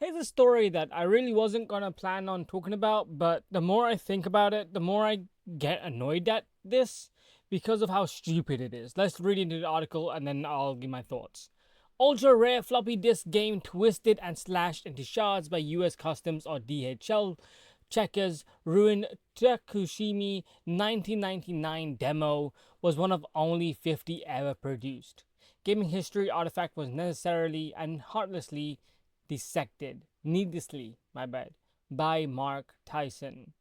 Here's a story that I really wasn't gonna plan on talking about, but the more I think about it, the more I get annoyed at this because of how stupid it is. Let's read into the article and then I'll give my thoughts. Ultra rare floppy disk game twisted and slashed into shards by US Customs or DHL checkers ruined Takushimi 1999 demo was one of only 50 ever produced. Gaming history artifact was necessarily and heartlessly dissected, needlessly, my bad, by Mark Tyson.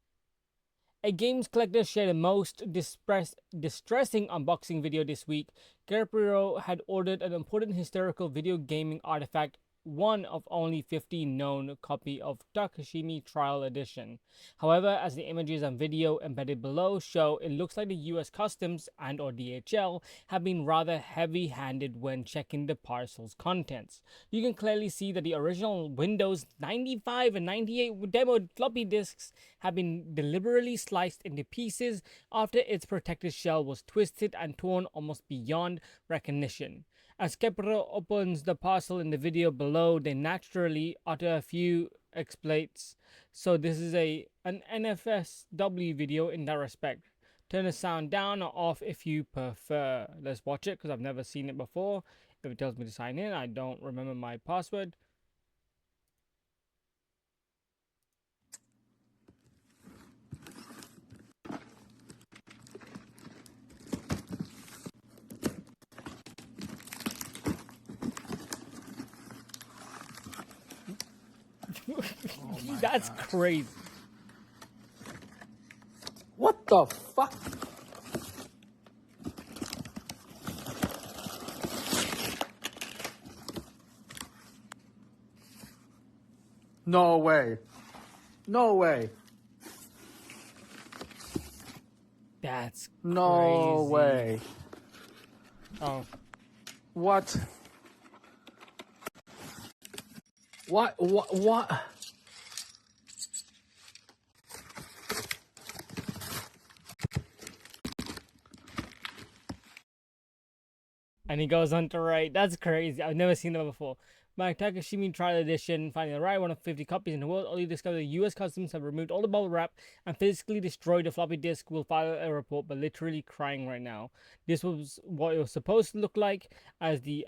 A games collector shared the most distressing unboxing video this week. Garpiro had ordered an important historical video gaming artifact, one of only 50 known copy of Takashimi Trial Edition. However, as the images and video embedded below show, it looks like the US Customs and or DHL have been rather heavy-handed when checking the parcel's contents. You can clearly see that the original Windows 95 and 98 demo floppy disks have been deliberately sliced into pieces after its protective shell was twisted and torn almost beyond recognition. As Kepro opens the parcel in the video below, they naturally utter a few exploits. So this is an NFSW video in that respect. Turn the sound down or off if you prefer. Let's watch it because I've never seen it before. If it tells me to sign in, I don't remember my password. That's crazy. What the fuck? No way. No way. That's No crazy. way. Oh. What? What? And he goes on to write, that's crazy. I've never seen that before. My Takashimi Trial Edition, finding the right one of 50 copies in the world, only discovered the US Customs have removed all the bubble wrap and physically destroyed the floppy disk. Will file a report, but literally crying right now. This was what it was supposed to look like as the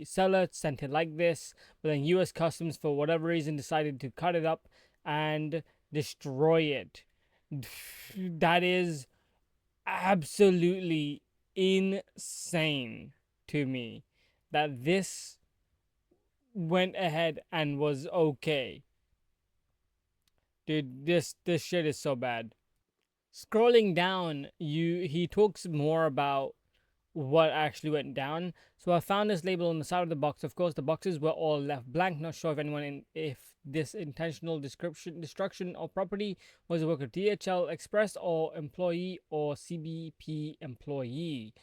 seller sent it like this, but then US Customs, for whatever reason, decided to cut it up and destroy it. That is absolutely insane to me that this went ahead and was okay. Dude, this shit is so bad. Scrolling down, he talks more about what actually went down. So I found this label on the side of the box. Of course, the boxes were all left blank. Not sure if if this intentional destruction of property was the work of DHL Express or employee or CBP employee.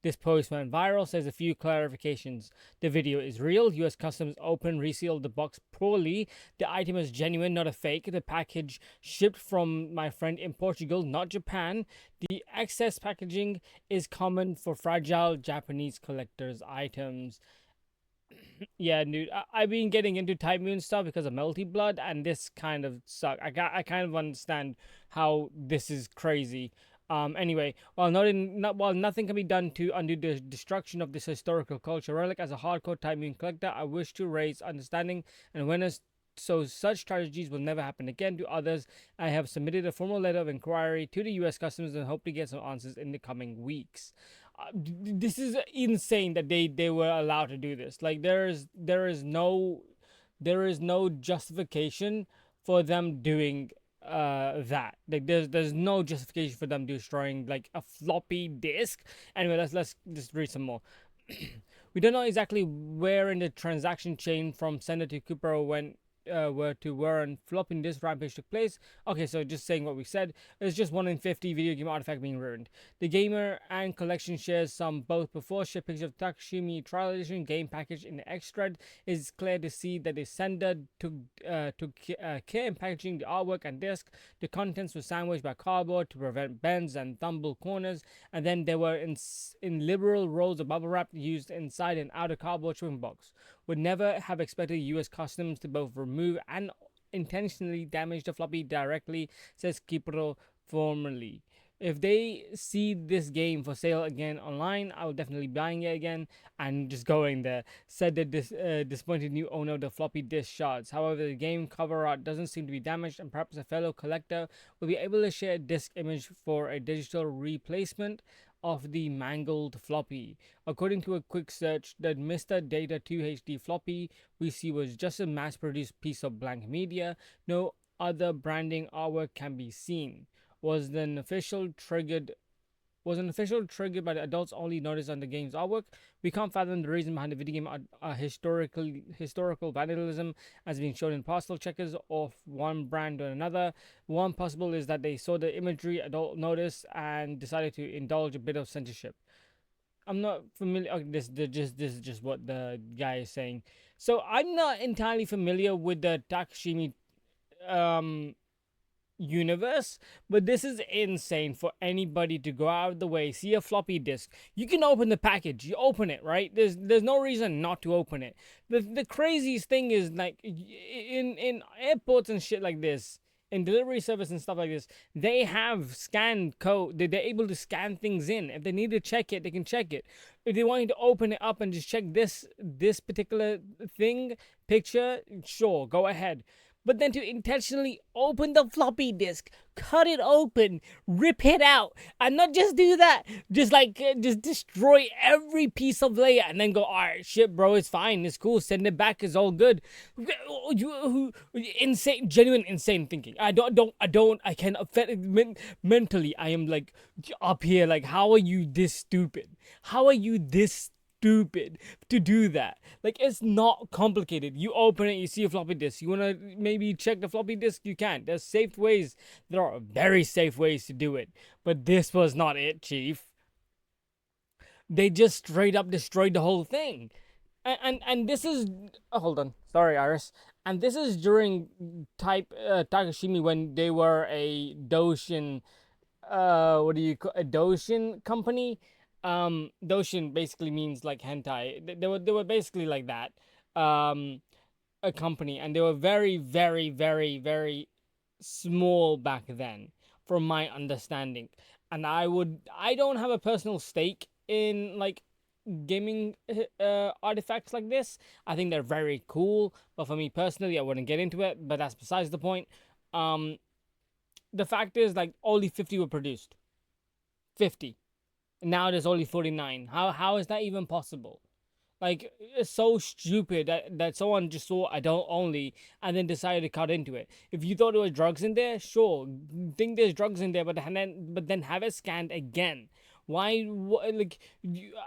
This post went viral, says a few clarifications. The video is real. US Customs resealed the box poorly. The item is genuine, not a fake. The package shipped from my friend in Portugal, not Japan. The excess packaging is common for fragile Japanese collector's items. Yeah, dude, I've been getting into Type Moon stuff because of Melty Blood, and this kind of sucks. I kind of understand how this is crazy. Anyway, while nothing can be done to undo the destruction of this historical culture relic, as a hardcore Type Moon collector, I wish to raise understanding and awareness so such tragedies will never happen again. To others, I have submitted a formal letter of inquiry to the U.S. Customs and hope to get some answers in the coming weeks. This is insane that they were allowed to do this. Like there is no justification for them doing that. Like there's no justification for them destroying like a floppy disk. Anyway, let's just read some more. We don't know exactly where in the transaction chain from sender to Cooper went where and flopping this rampage took place. Okay, so just saying what we said, it's just 1 in 50 video game artifact being ruined. The gamer and collection shares some both before ship pictures of Takashimi Trial Edition game package in the X-Thread. It's clear to see that the sender took care in packaging the artwork and disc. The contents were sandwiched by cardboard to prevent bends and tumble corners, and then they were in liberal rolls of bubble wrap used inside an outer cardboard shipping box. would never have expected US Customs to both remove and intentionally damage the floppy directly, says Kipro formally. If they see this game for sale again online, I will definitely be buying it again and just going there, said the disappointed new owner of the floppy disk shards. However, the game cover art doesn't seem to be damaged, and perhaps a fellow collector will be able to share a disk image for a digital replacement of the mangled floppy. According to a quick search, the Mr. Data 2 HD floppy we see was just a mass produced piece of blank media. No other branding artwork can be seen. Was an official triggered by the adults only notice on the game's artwork? We can't fathom the reason behind the video game historical vandalism as being shown in parcel checkers of one brand or another. One possible is that they saw the imagery adult noticed and decided to indulge a bit of censorship. I'm not familiar. Okay, this is just what the guy is saying. So I'm not entirely familiar with the Takashimi universe, but this is insane for anybody to go out of the way, see a floppy disk. You can open the package, you open it, right? There's no reason not to open it. The craziest thing is, like, in airports and shit like this, in delivery service and stuff like this, they have scanned code. They're able to scan things in. If they need to check it, they can check it. If they want you to open it up and just check this particular picture, sure, go ahead. But then to intentionally open the floppy disk, cut it open, rip it out, and not just do that, just destroy every piece of layer and then go, alright, shit, bro, it's fine, it's cool, send it back, it's all good. Insane, genuine insane thinking. I can affect mentally. I am like up here, like, how are you this stupid? How are you this stupid to do that? Like, it's not complicated. You open it, you see a floppy disk. You want to maybe check the floppy disk, you can. There's safe ways. There are very safe ways to do it. But this was not it, Chief. They just straight up destroyed the whole thing. And this is, hold on, sorry, Iris. And this is during Takashimi, when they were a Doshin, a Doshin company. Doshin basically means like hentai. They were basically like that, a company, and they were very, very, very, very small back then, from my understanding. And I don't have a personal stake in, like, gaming artifacts like this. I think they're very cool, but for me personally, I wouldn't get into it. But that's besides the point. The fact is, like, only 50 were produced. 50. Now there's only 49. How is that even possible? Like, it's so stupid that someone just saw adult only and then decided to cut into it. If you thought there was drugs in there, sure, think there's drugs in there, but then have it scanned again. Why? Like,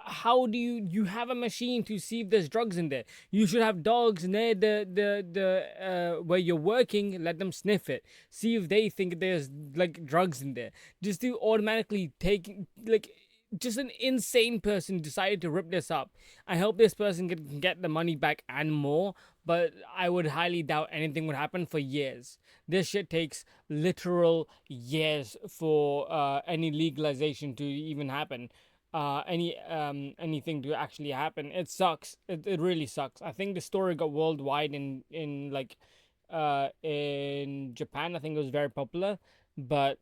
how do you have a machine to see if there's drugs in there? You should have dogs near the where you're working. Let them sniff it, see if they think there's, like, drugs in there. Just to automatically take, like, just an insane person decided to rip this up. I hope this person can get the money back and more, but I would highly doubt anything would happen for years. This shit takes literal years for any legalization to even happen. Anything to actually happen. It sucks. It really sucks. I think the story got worldwide in Japan. I think it was very popular, but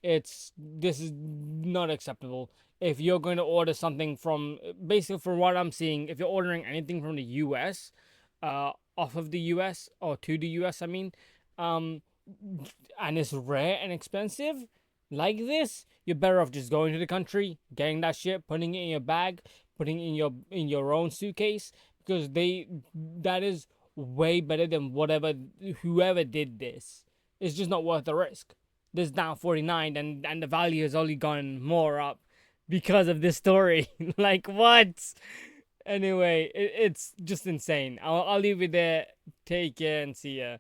this is not acceptable. If you're going to order something from, basically, from what I'm seeing, if you're ordering anything from the US, off of the US, or to the US, I mean, and it's rare and expensive like this, you're better off just going to the country, getting that shit, putting it in your bag, putting it in your own suitcase, because that is way better than whoever did this. It's just not worth the risk. This is now 49, and the value has only gone more up because of this story. Like, what? Anyway, it's just insane. I'll leave it there. Take care and see ya.